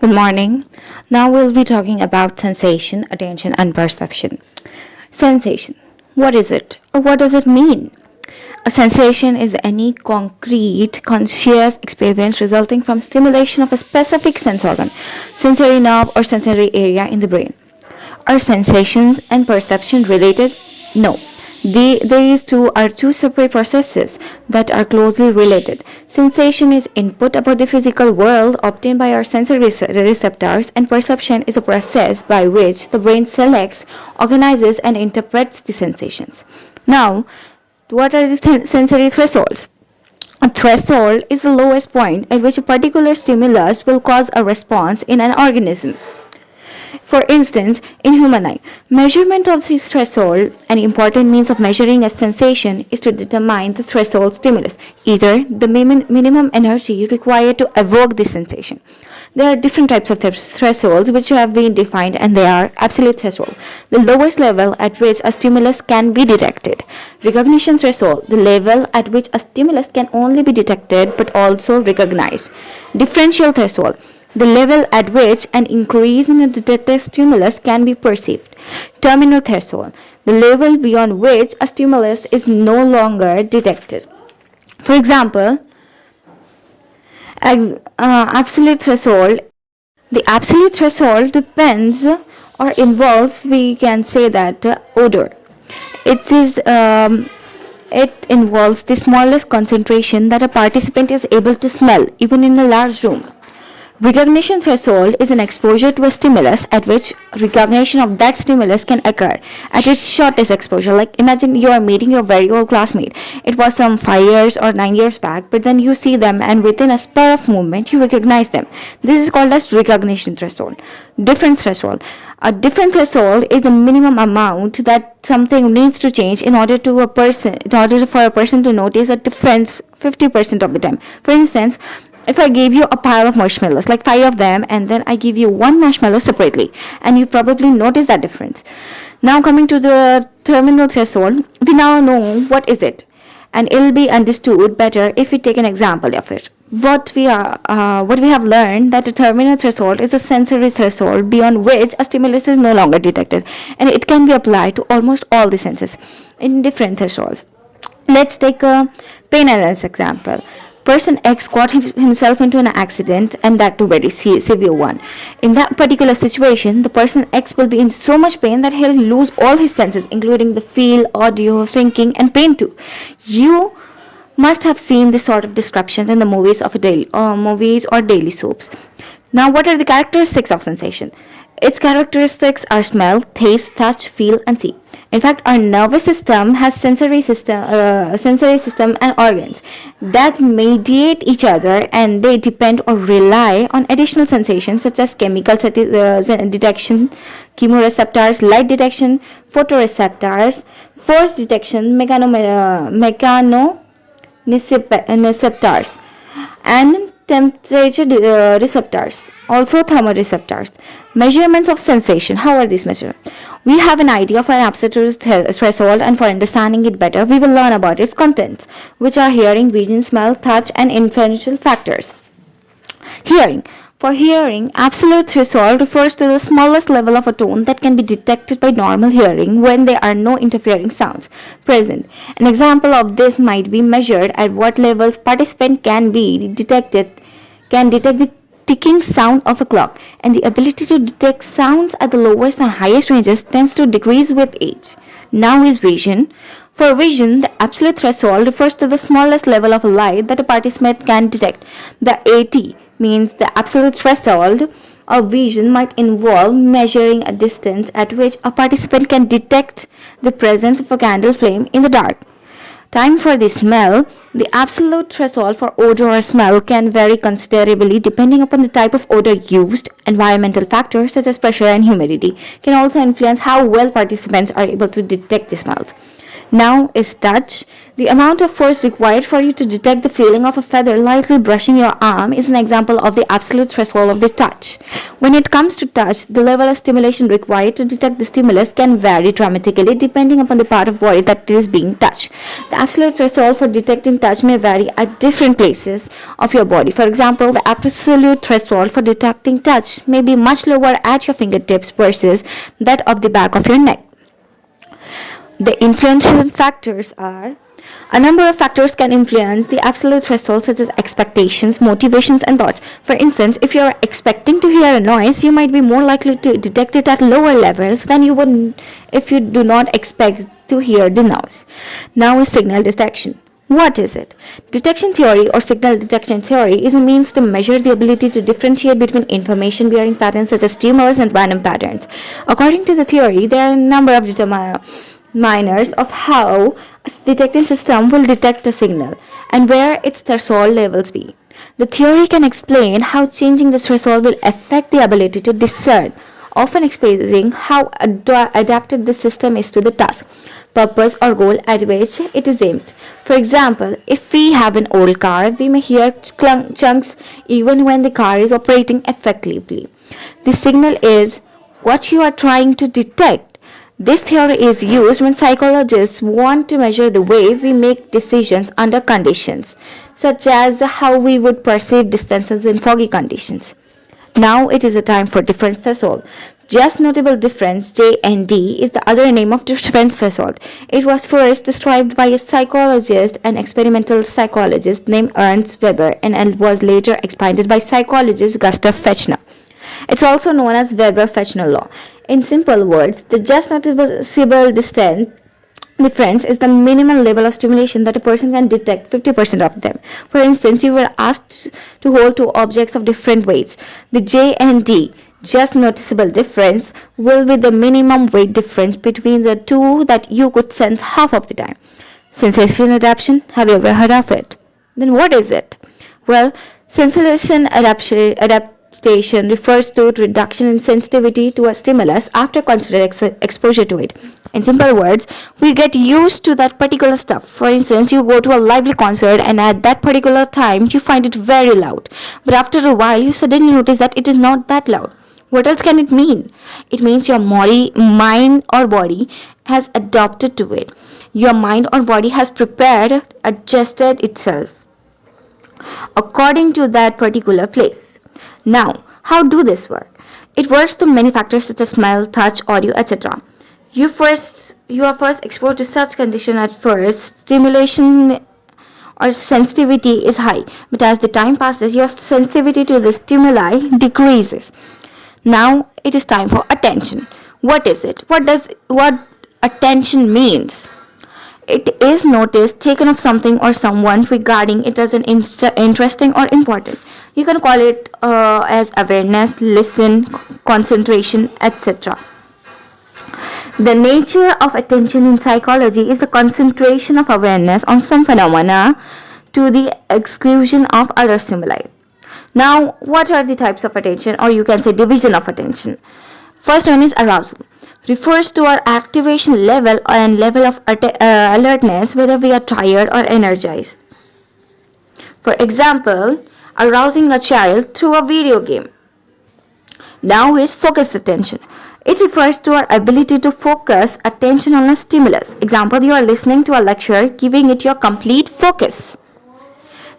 Good morning. Now we'll be talking about sensation, attention, and perception. Sensation. What is it, or what does it mean? A sensation is any concrete, conscious experience resulting from stimulation of a specific sense organ, sensory nerve, or sensory area in the brain. Are sensations and perception related? No. These two are two separate processes that are closely related. Sensation is input about the physical world obtained by our sensory receptors, and perception is a process by which the brain selects, organizes, and interprets the sensations. Now, what are the sensory thresholds? A threshold is the lowest point at which a particular stimulus will cause a response in an organism. For instance, in human eye, measurement of the threshold, an important means of measuring a sensation, is to determine the threshold stimulus, either the minimum energy required to evoke the sensation. There are different types of thresholds which have been defined, and they are absolute threshold, the lowest level at which a stimulus can be detected; recognition threshold, the level at which a stimulus can only be detected but also recognized; differential threshold, the level at which an increase in a detected stimulus can be perceived; terminal threshold, the level beyond which a stimulus is no longer detected. For example, absolute threshold. The absolute threshold depends or involves, we can say that, odor. It involves the smallest concentration that a participant is able to smell, even in a large room. Recognition threshold is an exposure to a stimulus at which recognition of that stimulus can occur at its shortest exposure. Like, imagine you are meeting your very old classmate. It was some 5 years or 9 years back, but then you see them and within a spur of movement you recognize them. This is called as recognition threshold. Difference threshold. A difference threshold is the minimum amount that something needs to change in order for a person to notice a difference 50% of the time. For instance, if I gave you a pile of marshmallows, like 5 of them, and then I give you one marshmallow separately, and you probably notice that difference. Now coming to the terminal threshold, we now know what is it, and it will be understood better if we take an example of it. What we have learned that the terminal threshold is a sensory threshold beyond which a stimulus is no longer detected, and it can be applied to almost all the senses in different thresholds. Let's take a pain analysis example. Person X got himself into an accident, and that too very severe one. In that particular situation, the person X will be in so much pain that he'll lose all his senses, including the feel, audio, thinking, and pain too. You must have seen this sort of descriptions in the movies or daily soaps. Now, what are the characteristics of sensation? Its characteristics are smell, taste, touch, feel, and see. In fact, our nervous system has sensory system and organs that mediate each other, and they depend or rely on additional sensations such as chemical detection, chemoreceptors, light detection, photoreceptors, force detection, mechanoreceptors, and temperature receptors, also thermoreceptors. Measurements of sensation. How are these measured? We have an idea of an absolute threshold, and for understanding it better, we will learn about its contents, which are hearing, vision, smell, touch, and inferential factors. Hearing. For hearing, absolute threshold refers to the smallest level of a tone that can be detected by normal hearing when there are no interfering sounds present. An example of this might be measured at what levels participant can detect the ticking sound of a clock, and the ability to detect sounds at the lowest and highest ranges tends to decrease with age. Now is vision. For vision, the absolute threshold refers to the smallest level of light that a participant can detect. The AT means the absolute threshold of vision might involve measuring a distance at which a participant can detect the presence of a candle flame in the dark. Time for the smell. The absolute threshold for odor or smell can vary considerably depending upon the type of odor used. Environmental factors such as pressure and humidity can also influence how well participants are able to detect the smells. Now is touch. The amount of force required for you to detect the feeling of a feather lightly brushing your arm is an example of the absolute threshold of the touch. When it comes to touch, the level of stimulation required to detect the stimulus can vary dramatically depending upon the part of body that is being touched. The absolute threshold for detecting touch may vary at different places of your body. For example, the absolute threshold for detecting touch may be much lower at your fingertips versus that of the back of your neck. The influential factors are: a number of factors can influence the absolute threshold, such as expectations, motivations, and thoughts. For instance, if you are expecting to hear a noise, you might be more likely to detect it at lower levels than you would if you do not expect to hear the noise. Now is signal detection. What is it? Detection theory or signal detection theory is a means to measure the ability to differentiate between information-bearing patterns such as stimulus and random patterns. According to the theory, there are a number of determiners of how a detecting system will detect a signal and where its threshold levels be. The theory can explain how changing the threshold will affect the ability to discern, often expressing how adapted the system is to the task, purpose, or goal at which it is aimed. For example, if we have an old car, we may hear chunks even when the car is operating effectively. The signal is what you are trying to detect. This theory is used when psychologists want to measure the way we make decisions under conditions, such as how we would perceive distances in foggy conditions. Now it is a time for difference threshold. Just notable difference, J and D, is the other name of difference threshold. It was first described by a psychologist and experimental psychologist named Ernst Weber and was later expanded by psychologist Gustav Fechner. It's also known as Weber-Fechner law. In simple words, the just noticeable difference is the minimum level of stimulation that a person can detect 50% of them. For instance, you were asked to hold two objects of different weights. The J and D, just noticeable difference, will be the minimum weight difference between the two that you could sense half of the time. Sensation adaptation, have you ever heard of it? Then what is it? Well, sensation adaptation refers to reduction in sensitivity to a stimulus after considered exposure to it. In simple words, we get used to that particular stuff. For instance, you go to a lively concert and at that particular time you find it very loud. But after a while you suddenly notice that it is not that loud. What else can it mean? It means your mind or body has adapted to it. Your mind or body has prepared, adjusted itself according to that particular place. Now, how do this work? It works through many factors such as smell, touch, audio, etc. You are first exposed to such condition at first. Stimulation or sensitivity is high, but as the time passes, your sensitivity to the stimuli decreases. Now it is time for attention. What is it? What attention means? It is notice taken of something or someone regarding it as an interesting or important. You can call it as awareness, listen, concentration, etc. The nature of attention in psychology is the concentration of awareness on some phenomena to the exclusion of other stimuli. Now, what are the types of attention, or you can say division of attention? First one is arousal. Refers to our activation level and level of alertness, whether we are tired or energized. For example, arousing a child through a video game. Now is focused attention. It refers to our ability to focus attention on a stimulus. Example, you are listening to a lecture, giving it your complete focus.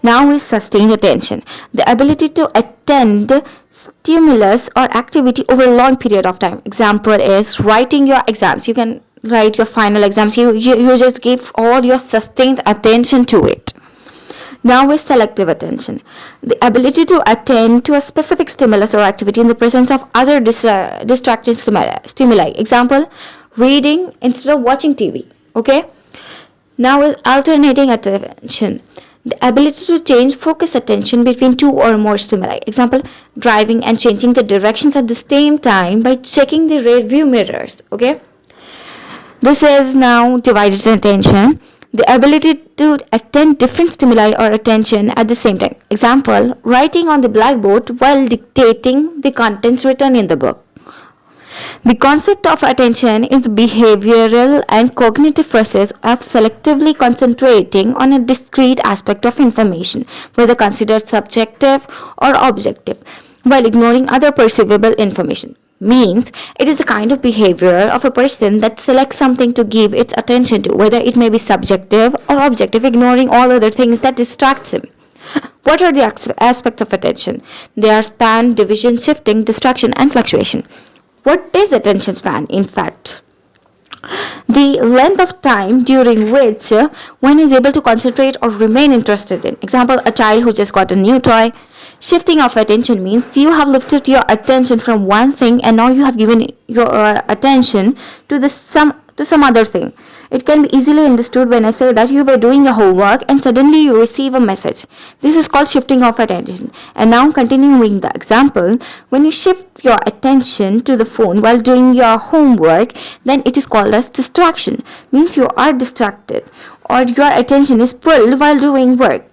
Now is sustained attention. The ability to attend stimulus or activity over a long period of time. Example is writing your exams. You can write your final exams. You just give all your sustained attention to it. Now is selective attention. The ability to attend to a specific stimulus or activity in the presence of other distracting stimuli. Example, reading instead of watching TV. Okay? Now is alternating attention. The ability to change focus attention between two or more stimuli. Example, driving and changing the directions at the same time by checking the rear view mirrors. Okay? This is now divided attention. The ability to attend different stimuli or attention at the same time. Example, writing on the blackboard while dictating the contents written in the book. The concept of attention is the behavioral and cognitive process of selectively concentrating on a discrete aspect of information, whether considered subjective or objective, while ignoring other perceivable information. Means it is the kind of behavior of a person that selects something to give its attention to, whether it may be subjective or objective, ignoring all other things that distracts him. What are the aspects of attention? They are span, division, shifting, distraction, and fluctuation. What is attention span, in fact? The length of time during which one is able to concentrate or remain interested in. Example, a child who just got a new toy. Shifting of attention means you have lifted your attention from one thing and now you have given your attention to some other thing. It can be easily understood when I say that you were doing your homework and suddenly you receive a message. This is called shifting of attention. And now continuing the example, when you shift your attention to the phone while doing your homework, then it is called as distraction. Means you are distracted or your attention is pulled while doing work.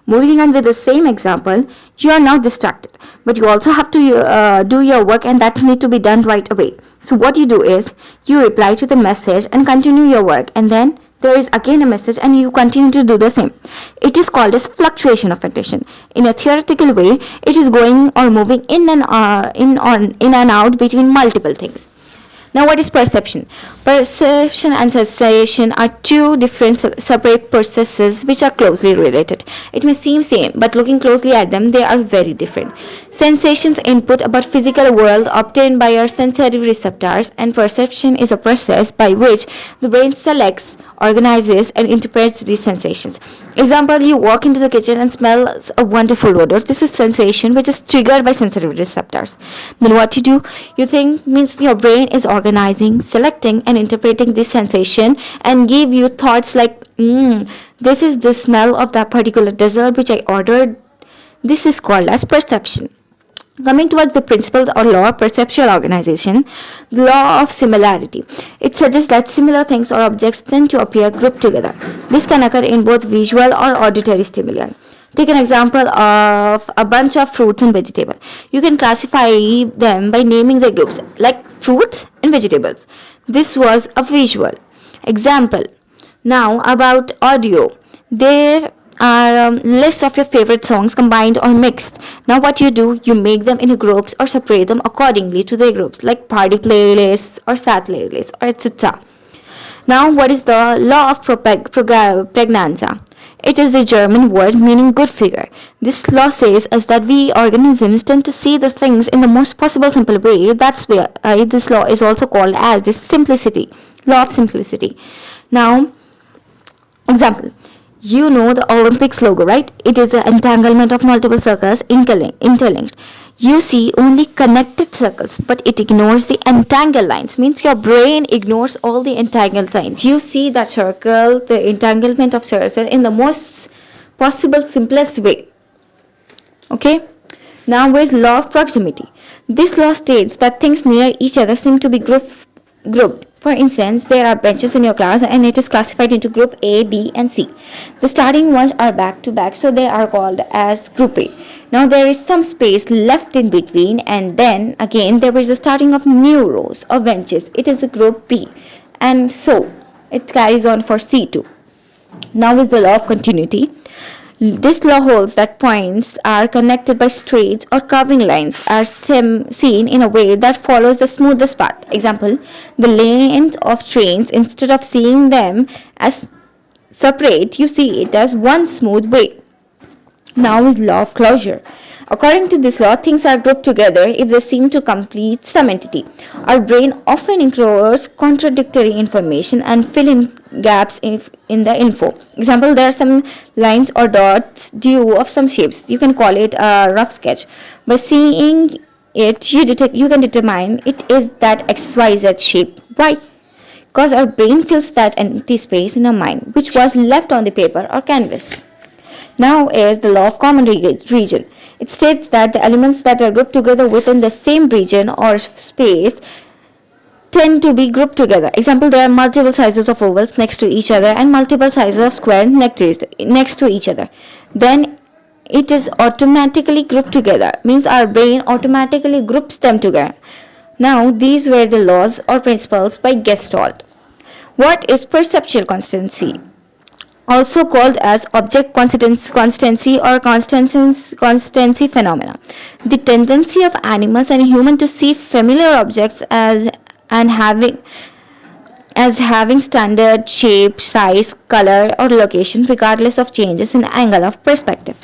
Moving on with the same example, you are now distracted, but you also have to do your work and that need to be done right away. So what you do is, you reply to the message and continue your work, and then there is again a message and you continue to do the same. It is called as fluctuation of attention. In a theoretical way, it is going or moving in and out between multiple things. Now what is perception? Perception and sensation are two different separate processes which are closely related. It may seem same, but looking closely at them, they are very different. Sensations input about physical world obtained by our sensory receptors, and perception is a process by which the brain selects, organizes, and interprets these sensations. Example, you walk into the kitchen and smell a wonderful odor. This is sensation which is triggered by sensory receptors. Then what you do? You think means your brain is organizing, selecting, and interpreting this sensation and give you thoughts like, this is the smell of that particular dessert which I ordered. This is called as perception. Coming towards the principle or law of perceptual organization, the law of similarity. It suggests that similar things or objects tend to appear grouped together. This can occur in both visual or auditory stimuli. Take an example of a bunch of fruits and vegetables. You can classify them by naming their groups, like fruits and vegetables. This was a visual example. Now about audio. There are lists of your favorite songs combined or mixed. Now what you do, you make them into groups or separate them accordingly to their groups, like party playlists or sad playlists or etc. Now what is the law of pregnanza? It is the German word meaning good figure. This law says us that we organisms tend to see the things in the most possible simple way. That's why this law is also called as the simplicity, law of simplicity. Now, example. You know the Olympics logo, right? It is an entanglement of multiple circles interlinked. You see only connected circles, but it ignores the entangled lines. Means your brain ignores all the entangled lines. You see that circle, the entanglement of circles in the most possible simplest way. Okay? Now where's law of proximity? This law states that things near each other seem to be grouped. For instance, there are benches in your class and it is classified into group A, B and C. The starting ones are back to back, so they are called as group A. Now there is some space left in between, and then again there is a starting of new rows of benches. It is a group B, and so it carries on for C2. Now is the law of continuity. This law holds that points are connected by straight or curving lines are seen in a way that follows the smoothest path. Example, the lanes of trains, instead of seeing them as separate, you see it as one smooth way. Now is law of closure. According to this law, things are grouped together if they seem to complete some entity. Our brain often ignores contradictory information and fill in gaps in the info. Example, there are some lines or dots due of some shapes. You can call it a rough sketch. By seeing it, you can determine it is that XYZ shape. Why? Because our brain fills that empty space in our mind, which was left on the paper or canvas. Now is the law of common region. It states that the elements that are grouped together within the same region or space tend to be grouped together. Example, there are multiple sizes of ovals next to each other and multiple sizes of squares next to each other. Then it is automatically grouped together. Means our brain automatically groups them together. Now, these were the laws or principles by Gestalt. What is perceptual constancy? Also called as object constancy or constancy phenomena. The tendency of animals and humans to see familiar objects as having standard shape, size, color, or location regardless of changes in angle of perspective,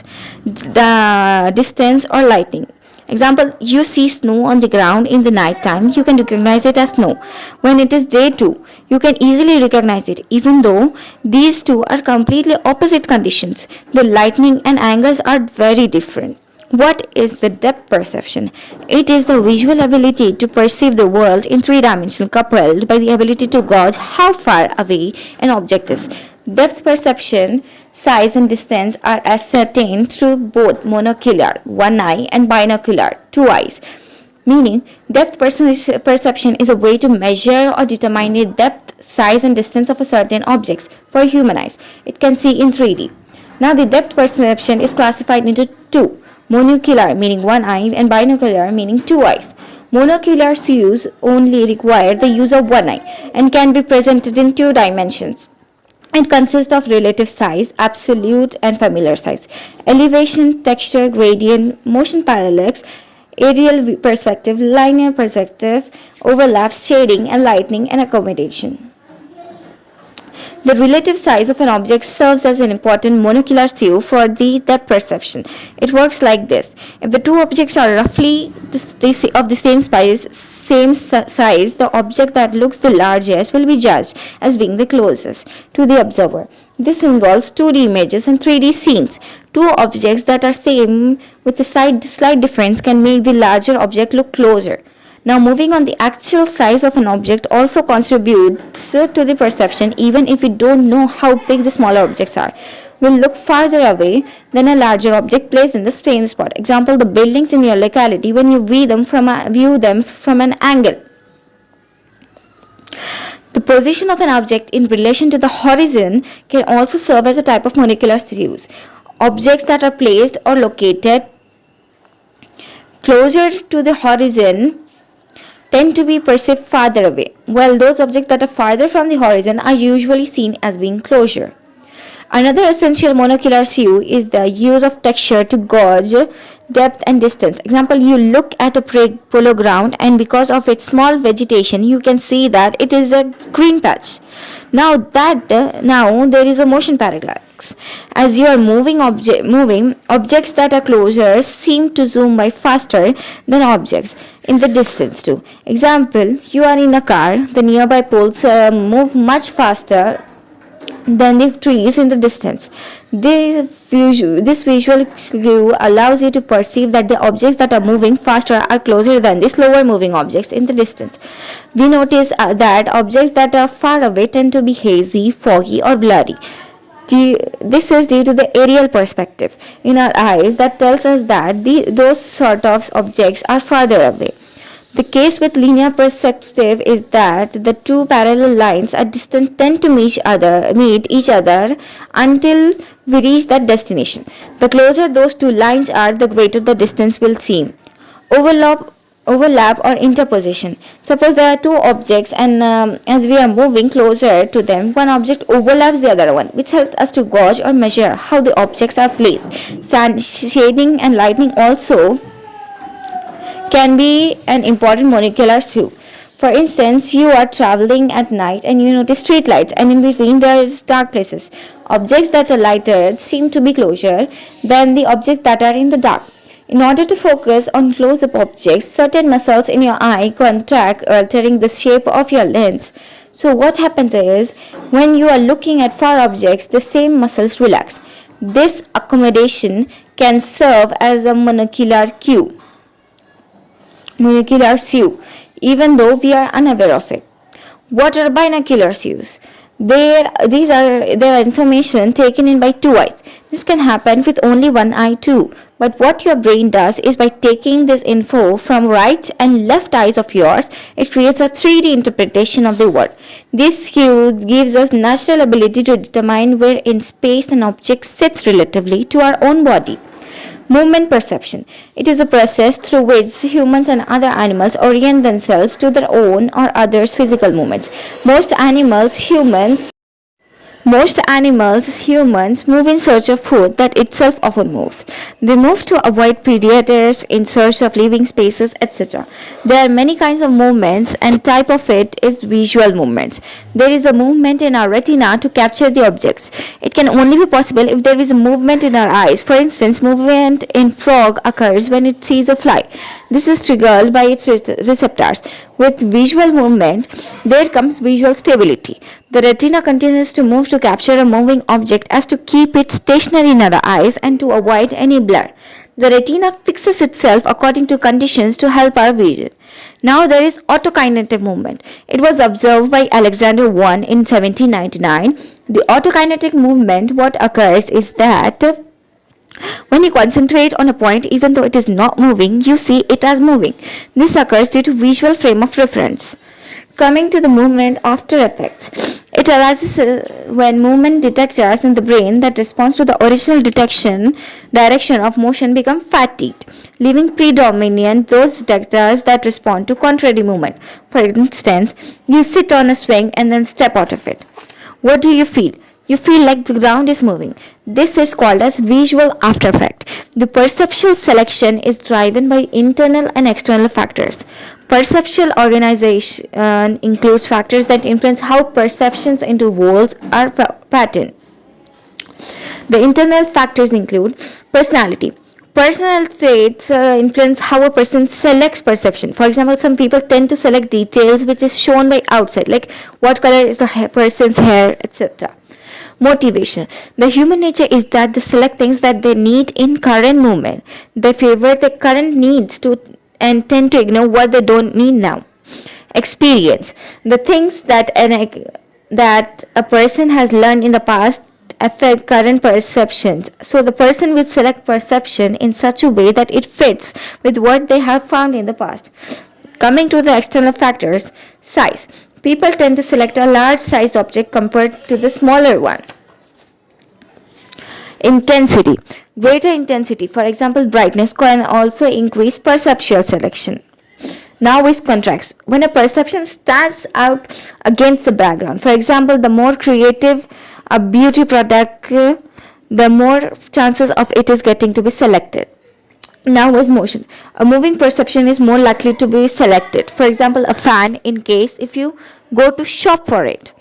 the distance, or lighting. Example, you see snow on the ground in the night time, you can recognize it as snow. When it is day too, you can easily recognize it, even though these two are completely opposite conditions. The lighting and angles are very different. What is the depth perception? It is the visual ability to perceive the world in three dimensions coupled by the ability to gauge how far away an object is. Depth perception, size and distance are ascertained through both monocular, one eye, and binocular, two eyes. Meaning, depth perception is a way to measure or determine the depth, size, and distance of a certain object. For human eyes, it can see in 3D. Now, the depth perception is classified into two. Monocular meaning one eye and binocular meaning two eyes. Monocular views only require the use of one eye and can be presented in two dimensions. It consists of relative size, absolute and familiar size, elevation, texture, gradient, motion parallax, aerial perspective, linear perspective, overlaps, shading and lighting and accommodation. The relative size of an object serves as an important monocular cue for the depth perception. It works like this. If the two objects are roughly of the same size, the object that looks the largest will be judged as being the closest to the observer. This involves 2D images and 3D scenes. Two objects that are same with a slight difference can make the larger object look closer. Now, moving on, the actual size of an object also contributes to the perception, even if we don't know how big the smaller objects are. We'll look farther away than a larger object placed in the same spot. Example, the buildings in your locality when you view them from an angle. The position of an object in relation to the horizon can also serve as a type of monocular cues. Objects that are placed or located closer to the horizon tend to be perceived farther away, while those objects that are farther from the horizon are usually seen as being closer. Another essential monocular cue is the use of texture to gauge depth and distance. Example, you look at a polo ground and because of its small vegetation, you can see that it is a green patch. Now there is a motion parallax. As you are moving, objects that are closer seem to zoom by faster than objects in the distance too. Example, you are in a car, the nearby poles move much faster than the trees in the distance. This visual cue allows you to perceive that the objects that are moving faster are closer than the slower moving objects in the distance. We notice that objects that are far away tend to be hazy, foggy or blurry. This is due to the aerial perspective in our eyes that tells us that those sort of objects are farther away. The case with linear perspective is that the two parallel lines at distance tend to meet each other until we reach that destination. The closer those two lines are, the greater the distance will seem. Overlap or interposition. Suppose there are two objects and as we are moving closer to them, one object overlaps the other one, which helps us to gauge or measure how the objects are placed. Shading and lighting also can be an important monocular cue. For instance, you are traveling at night and you notice street lights and in between there is dark places. Objects that are lighted seem to be closer than the objects that are in the dark. In order to focus on close-up objects, certain muscles in your eye contract, altering the shape of your lens. So what happens is, when you are looking at far objects, the same muscles relax. This accommodation can serve as a monocular cue, even though we are unaware of it. What are binocular cues? They are information taken in by two eyes. This can happen with only one eye too. But what your brain does is, by taking this info from right and left eyes of yours, it creates a 3D interpretation of the world. This cue gives us natural ability to determine where in space an object sits relatively to our own body. Movement perception. It is a process through which humans and other animals orient themselves to their own or others' physical movements. Humans move in search of food that itself often moves. They move to avoid predators, in search of living spaces, etc. There are many kinds of movements, and type of it is visual movements. There is a movement in our retina to capture the objects. It can only be possible if there is a movement in our eyes. For instance, movement in frog occurs when it sees a fly. This is triggered by its receptors. With visual movement, there comes visual stability. The retina continues to move to capture a moving object as to keep it stationary in our eyes and to avoid any blur. The retina fixes itself according to conditions to help our vision. Now there is autokinetic movement. It was observed by Alexander I in 1799. The autokinetic movement, what occurs is that when you concentrate on a point, even though it is not moving, you see it as moving. This occurs due to visual frame of reference. Coming to the movement after effects. It arises when movement detectors in the brain that responds to the original direction of motion become fatigued, leaving predominant those detectors that respond to contrary movement. For instance, you sit on a swing and then step out of it. What do you feel? You feel like the ground is moving. This is called as visual after effect. The perceptual selection is driven by internal and external factors. Perceptual organization includes factors that influence how perceptions into worlds are patterned. The internal factors include personality. Personal traits influence how a person selects perception. For example, some people tend to select details which is shown by outside, like what color is the person's hair, etc. Motivation. The human nature is that they select things that they need in current moment. They favor the current needs and tend to ignore what they don't need now. Experience. The things that a person has learned in the past affect current perceptions. So the person will select perception in such a way that it fits with what they have found in the past. Coming to the external factors, size. People tend to select a large size object compared to the smaller one. Intensity. Greater intensity, for example brightness, can also increase perceptual selection. Now is contrast. When a perception stands out against the background, for example, the more creative a beauty product, the more chances of it is getting to be selected. Now is motion. A moving perception is more likely to be selected. For example, a fan, in case if you go to shop for it.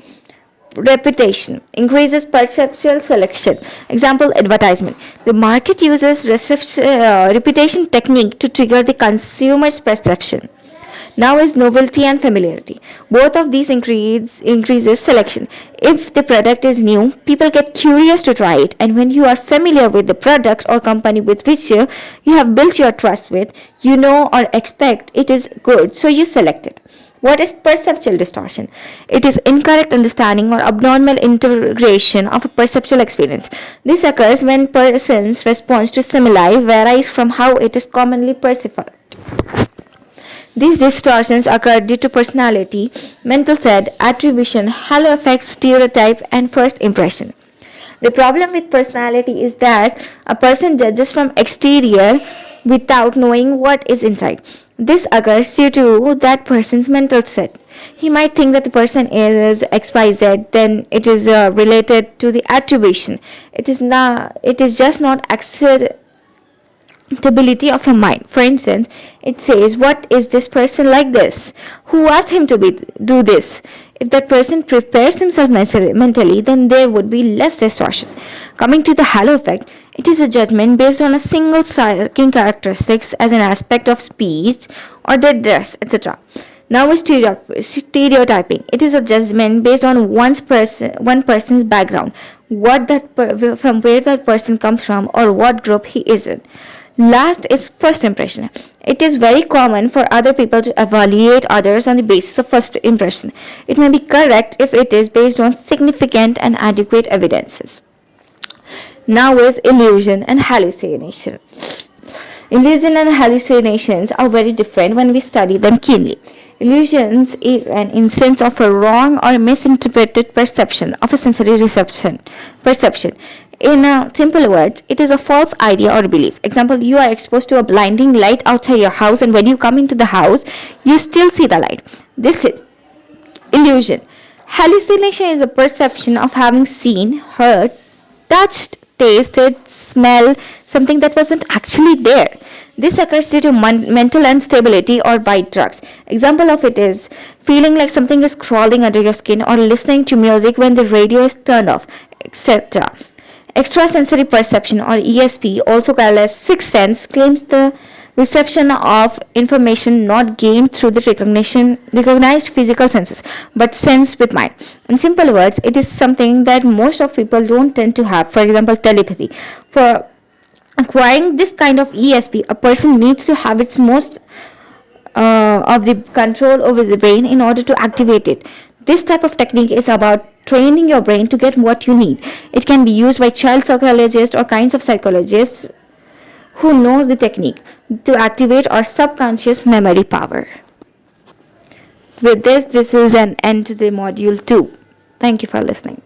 Repetition increases perceptual selection. Example, advertisement. The market uses repetition technique to trigger the consumer's perception. Now is novelty and familiarity. Both of these increases selection. If the product is new, people get curious to try it, and when you are familiar with the product or company with which you have built your trust with, you know or expect it is good, so you select it. What is perceptual distortion? It is incorrect understanding or abnormal integration of a perceptual experience. This occurs when person's response to stimuli varies from how it is commonly perceived. These distortions occur due to personality, mental set, attribution, halo effect, stereotype, and first impression. The problem with personality is that a person judges from exterior without knowing what is inside. This occurs due to that person's mental set. He might think that the person is XYZ, then it is related to the attribution. It is just not acceptability of your mind. For instance, it says, what is this person like this? Who asked him to do this? If that person prepares himself mentally, then there would be less distortion. Coming to the halo effect, it is a judgment based on a single striking characteristics as an aspect of speech or their dress, etc. Now is stereotyping. It is a judgment based on one person's background, from where that person comes from or what group he is in. Last is first impression. It is very common for other people to evaluate others on the basis of first impression. It may be correct if it is based on significant and adequate evidences. Now is illusion and hallucination. Illusion and hallucinations are very different when we study them keenly. Illusions is an instance of a wrong or misinterpreted perception of a sensory perception. In simple words, it is a false idea or belief. Example, you are exposed to a blinding light outside your house, and when you come into the house, you still see the light. This is illusion. Hallucination is a perception of having seen, heard, touched, tasted, smelled something that wasn't actually there. This occurs due to mental instability or by drugs. Example of it is feeling like something is crawling under your skin or listening to music when the radio is turned off, etc. Extrasensory perception or ESP, also called as sixth sense, claims the reception of information not gained through the recognized physical senses, but sensed with mind. In simple words, it is something that most of people don't tend to have. For example, telepathy. For acquiring this kind of ESP, a person needs to have its most of the control over the brain in order to activate it. This type of technique is about training your brain to get what you need. It can be used by child psychologists or kinds of psychologists who knows the technique to activate our subconscious memory power. With this is an end to the module 2. Thank you for listening.